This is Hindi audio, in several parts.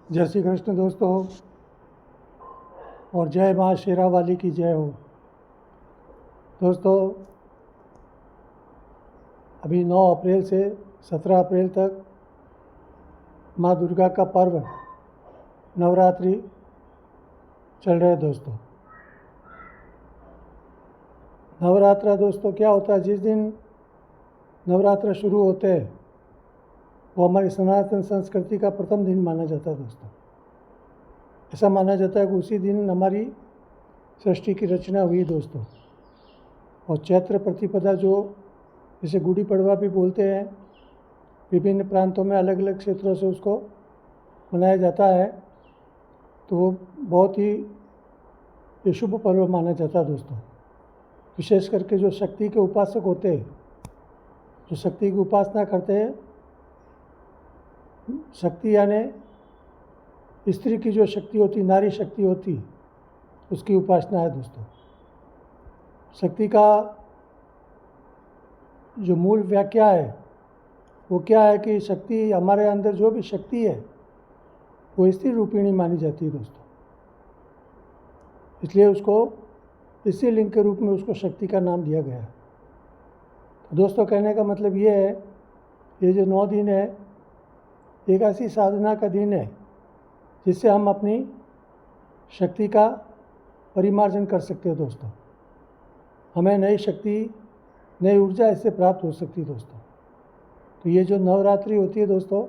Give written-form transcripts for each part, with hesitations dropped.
जय श्री कृष्ण दोस्तों, और जय माँ शेरा वाली की जय हो। दोस्तों, अभी 9 अप्रैल से 17 अप्रैल तक माँ दुर्गा का पर्व नवरात्रि चल रहा है। दोस्तों, नवरात्रा दोस्तों क्या होता है, जिस दिन नवरात्र शुरू होते हैं वो हमारी सनातन संस्कृति का प्रथम दिन माना जाता है। दोस्तों, ऐसा माना जाता है कि उसी दिन हमारी सृष्टि की रचना हुई। दोस्तों, और चैत्र प्रतिपदा जो जिसे गुड़ी पड़वा भी बोलते हैं, विभिन्न प्रांतों में अलग अलग क्षेत्रों से उसको मनाया जाता है, तो वो बहुत ही शुभ पर्व माना जाता है। दोस्तों, विशेष करके जो शक्ति के उपासक होते हैं, जो शक्ति की उपासना करते हैं, शक्ति यानी स्त्री की जो शक्ति होती, नारी शक्ति होती, उसकी उपासना है। दोस्तों, शक्ति का जो मूल व्याख्या है वो क्या है कि शक्ति, हमारे अंदर जो भी शक्ति है वो स्त्री रूपिणी मानी जाती है। दोस्तों, इसलिए उसको स्त्री लिंग के रूप में उसको शक्ति का नाम दिया गया है। तो दोस्तों, कहने का मतलब ये है, ये जो 9 दिन है एक ऐसी साधना का दिन है जिससे हम अपनी शक्ति का परिमार्जन कर सकते हैं। दोस्तों, हमें नई शक्ति, नई ऊर्जा इससे प्राप्त हो सकती है। दोस्तों, तो ये जो नवरात्रि होती है दोस्तों,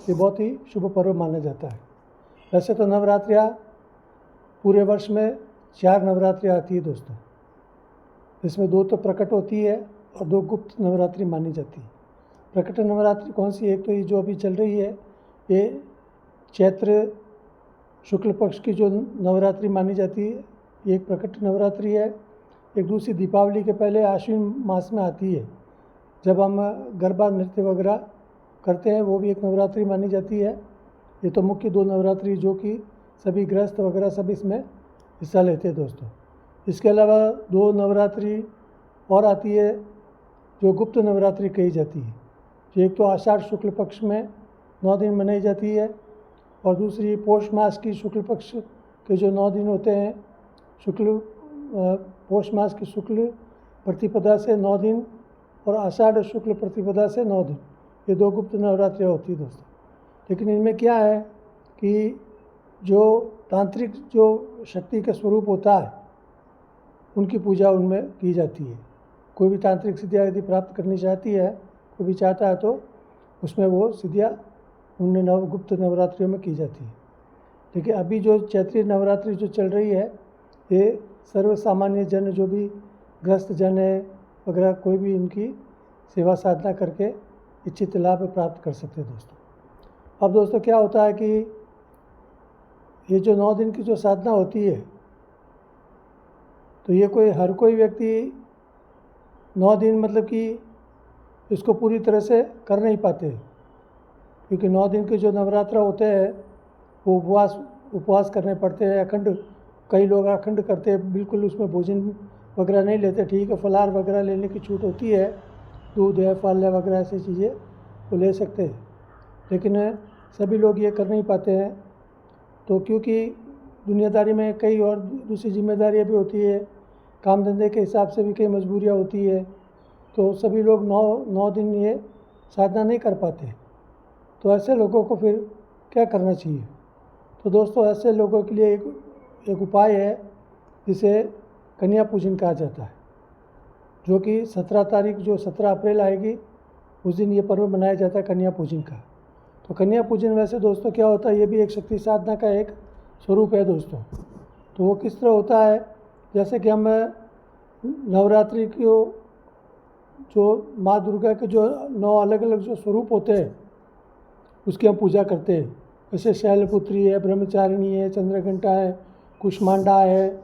ये बहुत ही शुभ पर्व माना जाता है। वैसे तो नवरात्रियाँ पूरे वर्ष में 4 नवरात्रियाँ आती है। दोस्तों, इसमें 2 तो प्रकट होती है और 2 गुप्त नवरात्रि मानी जाती है। प्रकट नवरात्रि कौन सी है? एक तो ये जो अभी चल रही है, ये चैत्र शुक्ल पक्ष की जो नवरात्रि मानी जाती है, ये एक प्रकट नवरात्रि है। एक दूसरी दीपावली के पहले आश्विन मास में आती है, जब हम गरबा नृत्य वगैरह करते हैं, वो भी एक नवरात्रि मानी जाती है। ये तो मुख्य 2 नवरात्रि जो कि सभी गृहस्थ वगैरह सब इसमें हिस्सा लेते हैं। दोस्तों, इसके अलावा 2 नवरात्रि और आती है जो गुप्त नवरात्रि कही जाती है। जो एक तो आषाढ़ शुक्ल पक्ष में 9 दिन मनाई जाती है, और दूसरी पौष मास की शुक्ल पक्ष के जो 9 दिन होते हैं, पौष मास की शुक्ल प्रतिपदा से 9 दिन और आषाढ़ शुक्ल प्रतिपदा से 9 दिन, ये 2 गुप्त नवरात्रियाँ होती है। दोस्तों, लेकिन इनमें क्या है कि जो तांत्रिक जो शक्ति का स्वरूप होता है उनकी पूजा उनमें की जाती है। कोई भी तांत्रिक सिद्धियाँ यदि प्राप्त करनी चाहती है, कोई भी चाहता है, तो उसमें वो सिद्धियाँ उन गुप्त नवरात्रियों में की जाती है। लेकिन अभी जो चैत्री नवरात्रि जो चल रही है, ये सर्व सामान्य जन, जो भी ग्रस्त जन है वगैरह, कोई भी इनकी सेवा साधना करके इच्छित लाभ प्राप्त कर सकते हैं। दोस्तों, अब दोस्तों क्या होता है कि ये जो 9 दिन की जो साधना होती है, तो ये हर कोई व्यक्ति 9 दिन मतलब कि इसको पूरी तरह से कर नहीं पाते, क्योंकि 9 दिन के जो नवरात्र होते हैं वो उपवास करने पड़ते हैं। अखंड, कई लोग अखंड करते हैं, बिल्कुल उसमें भोजन वगैरह नहीं लेते। ठीक है, फलाहार वगैरह लेने की छूट होती है, दूध है, फल है वगैरह ऐसी चीज़ें वो ले सकते हैं, लेकिन सभी लोग ये कर नहीं पाते हैं। तो क्योंकि दुनियादारी में कई और दूसरी जिम्मेदारियाँ भी होती है, काम धंधे के हिसाब से भी कई मजबूरियाँ होती है, तो सभी लोग 9 दिन ये साधना नहीं कर पाते। तो ऐसे लोगों को फिर क्या करना चाहिए? तो दोस्तों, ऐसे लोगों के लिए एक उपाय है जिसे कन्या पूजन कहा जाता है, जो कि 17 तारीख, जो 17 अप्रैल आएगी, उस दिन ये पर्व मनाया जाता है कन्या पूजन का। तो कन्या पूजन वैसे दोस्तों क्या होता है, ये भी एक शक्ति साधना का एक स्वरूप है। दोस्तों, तो वो किस तरह होता है, जैसे कि हम नवरात्रि को जो माँ दुर्गा के जो 9 अलग अलग जो स्वरूप होते हैं उसकी हम पूजा करते हैं। जैसे शैलपुत्री है, ब्रह्मचारिणी है, चंद्रघंटा है, कुष्मांडा है,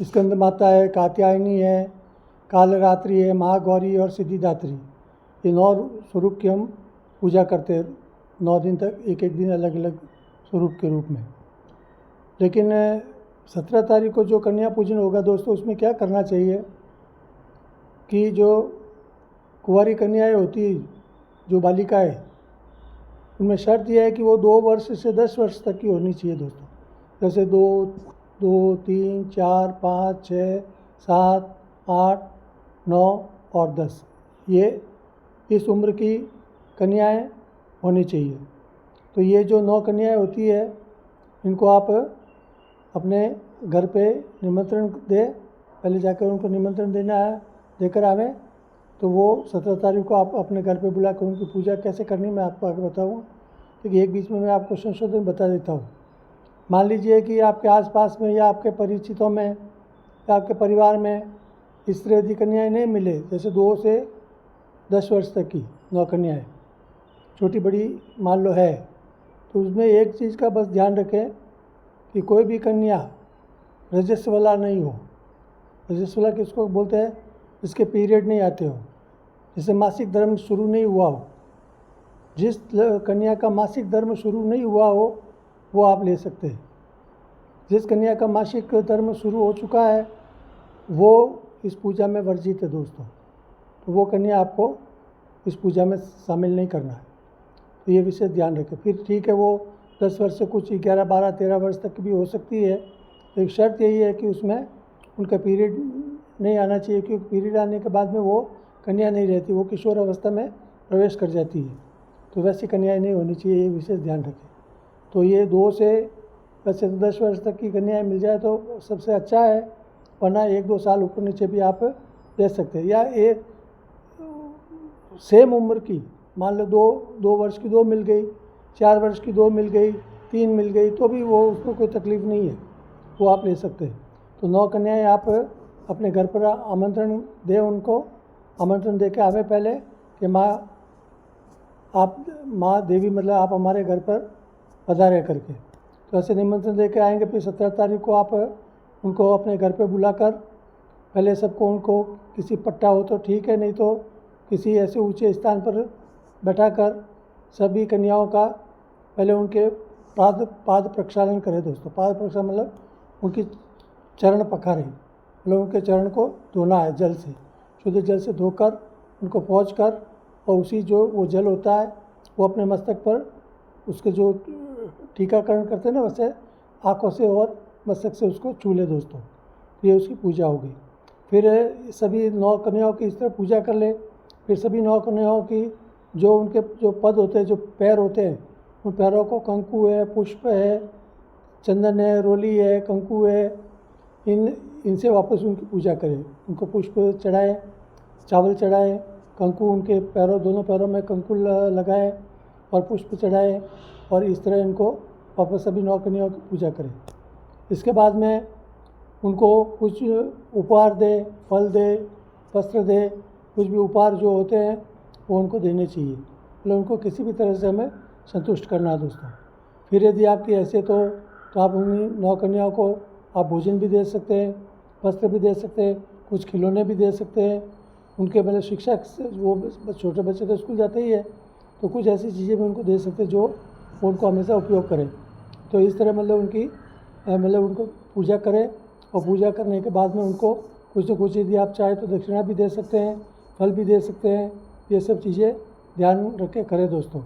स्कंद माता है, कात्यायनी है, कालरात्रि है, महागौरी और सिद्धिदात्री, ये 9 स्वरूप की हम पूजा करते हैं 9 दिन तक, एक एक दिन अलग अलग स्वरूप के रूप में। लेकिन 17 तारीख को जो कन्या पूजन होगा दोस्तों, उसमें क्या करना चाहिए कि जो कुंवारी कन्याएं होती, जो बालिकाएं, उनमें शर्त यह है कि वो 2 वर्ष से 10 वर्ष तक की होनी चाहिए दोस्तों। जैसे 2, 3, 4, 5, 6, 7, 8, 9 और 10, ये इस उम्र की कन्याएं होनी चाहिए। तो ये जो 9 कन्याएं होती है, इनको आप अपने घर पे निमंत्रण दें, पहले जाकर उनको निमंत्रण देना है, देकर आवें। तो वो 17 तारीख को आप अपने घर पे बुलाकर उनकी पूजा कैसे करनी मैं आपको आगे बताऊँगा। लेकिन एक बीच में मैं आपको संशोधन बता देता हूँ। मान लीजिए कि आपके आसपास में या आपके परिचितों में या आपके परिवार में इस तरह की कन्याएँ नहीं मिले, जैसे 2 से 10 वर्ष तक की 9 कन्याएँ छोटी बड़ी मान लो है, तो उसमें एक चीज़ का बस ध्यान रखें कि कोई भी कन्या रजस्वला नहीं हो। रजस्वला किसको बोलते हैं? जिसके पीरियड नहीं आते हो, जिससे मासिक धर्म शुरू नहीं हुआ हो। जिस कन्या का मासिक धर्म शुरू नहीं हुआ हो वो आप ले सकते हैं। जिस कन्या का मासिक धर्म शुरू हो चुका है वो इस पूजा में वर्जित है दोस्तों, तो वो कन्या आपको इस पूजा में शामिल नहीं करना है। तो ये विशेष ध्यान रखें। फिर ठीक है, वो 10 वर्ष से कुछ 11, 12, 13 वर्ष तक भी हो सकती है। तो एक शर्त यही है कि उसमें उनका पीरियड नहीं आना चाहिए, क्योंकि पीरियड आने के बाद में वो कन्या नहीं रहती, वो किशोर अवस्था में प्रवेश कर जाती है। तो वैसी कन्याएं नहीं होनी चाहिए, ये विशेष ध्यान रखें। तो ये 2 से वैसे तो 10 वर्ष तक की कन्याएं मिल जाए तो सबसे अच्छा है, वरना 1-2 साल ऊपर नीचे भी आप ले सकते हैं। या एक सेम उम्र की, मान लो 2 वर्ष की 2 मिल गई, 4 वर्ष की 2 मिल गई, 3 मिल गई, तो भी वो उसको कोई तकलीफ़ नहीं है, वो आप ले सकते हैं। तो 9 कन्याएं आप अपने घर पर आमंत्रण दें, उनको आमंत्रण दे के आवे पहले कि माँ देवी मतलब आप हमारे घर पर पधारे करके। तो ऐसे निमंत्रण दे के आएंगे। फिर 17 तारीख को आप उनको अपने घर पे बुलाकर पहले सबको, उनको किसी पट्टा हो तो ठीक है, नहीं तो किसी ऐसे ऊंचे स्थान पर बैठाकर सभी कन्याओं का पहले उनके पाद प्रक्षालन करें दोस्तों। पाद प्रक्षालन मतलब उनकी चरण पखारें, मतलब उनके चरण को धोना है जल से, शुद्ध जल से धोकर उनको पोंछ कर, और उसी जो वो जल होता है वो अपने मस्तक पर उसके जो टीकाकरण करते हैं ना, वैसे आँखों से और मस्तक से उसको छू ले दोस्तों। तो ये उसकी पूजा होगी। फिर सभी 9 कन्याओं की इस तरह पूजा कर ले। फिर सभी 9 कन्याओं की जो उनके जो पद होते हैं, जो पैर होते हैं, उन पैरों को कंकु है, पुष्प है, चंदन है, रोली है, कंकु है, इनसे वापस उनकी पूजा करें। उनको पुष्प चढ़ाए, चावल चढ़ाए, कंकु उनके पैरों, दोनों पैरों में कंकु लगाए और पुष्प चढ़ाए, और इस तरह इनको वापस सभी 9 कन्याओं की पूजा करें। इसके बाद में उनको कुछ उपहार दे, फल दे, वस्त्र दे, कुछ भी उपहार जो होते हैं वो उनको देने चाहिए, मतलब उनको किसी भी तरह से हमें संतुष्ट करना है दोस्तों। फिर यदि आपकी हैसियत हो तो आप उन 9 कन्याओं को आप भोजन भी दे सकते हैं, वस्त्र भी दे सकते हैं, कुछ खिलौने भी दे सकते हैं। उनके मतलब शिक्षा, वो छोटे बच्चे तो स्कूल जाते ही है, तो कुछ ऐसी चीज़ें भी उनको दे सकते हैं जो वो उनको हमेशा उपयोग करें। तो इस तरह मतलब उनकी मतलब उनको पूजा करें, और पूजा करने के बाद में उनको कुछ न कुछ यदि आप चाहे तो दक्षिणा भी दे सकते हैं, फल भी दे सकते हैं। ये सब चीज़ें ध्यान रख के करें दोस्तों।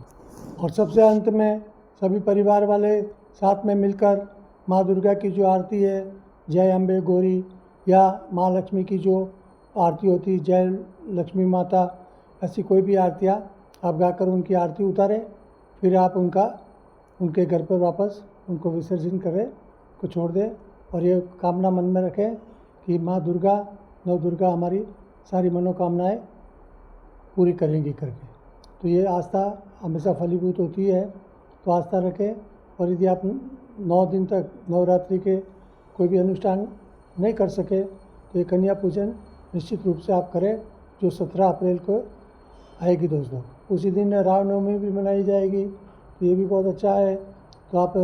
और सबसे अंत में सभी परिवार वाले साथ में मिलकर माँ दुर्गा की जो आरती है, जय अम्बे गौरी, या माँ लक्ष्मी की जो आरती होती है, जय लक्ष्मी माता, ऐसी कोई भी आरतियाँ आप गाकर उनकी आरती उतारें। फिर आप उनके घर पर वापस उनको विसर्जन करें, को छोड़ दें, और ये कामना मन में रखें कि माँ दुर्गा, नव दुर्गा हमारी सारी मनोकामनाएं पूरी करेंगी करके। तो ये आस्था हमेशा फलीभूत होती है, तो आस्था रखें। और यदि आप 9 दिन तक नवरात्रि के कोई भी अनुष्ठान नहीं कर सके तो ये कन्या पूजन निश्चित रूप से आप करें, जो 17 अप्रैल को आएगी दोस्तों। उसी दिन रामनवमी भी मनाई जाएगी, तो ये भी बहुत अच्छा है। तो आप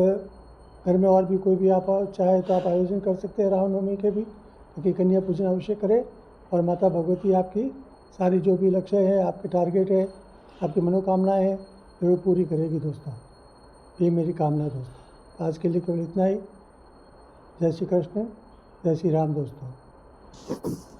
घर में और भी कोई भी आप चाहे तो आप आयोजन कर सकते हैं रामनवमी के भी, क्योंकि कन्या पूजन अवश्य करें। और माता भगवती आपकी सारी जो भी लक्ष्य है, आपके टारगेट है, आपकी मनोकामनाएं हैं, जरूर पूरी करेगी दोस्तों। ये मेरी कामना है दोस्तों। आज के लिए केवल इतना ही। जय श्री कृष्ण, जय श्री राम दोस्तों।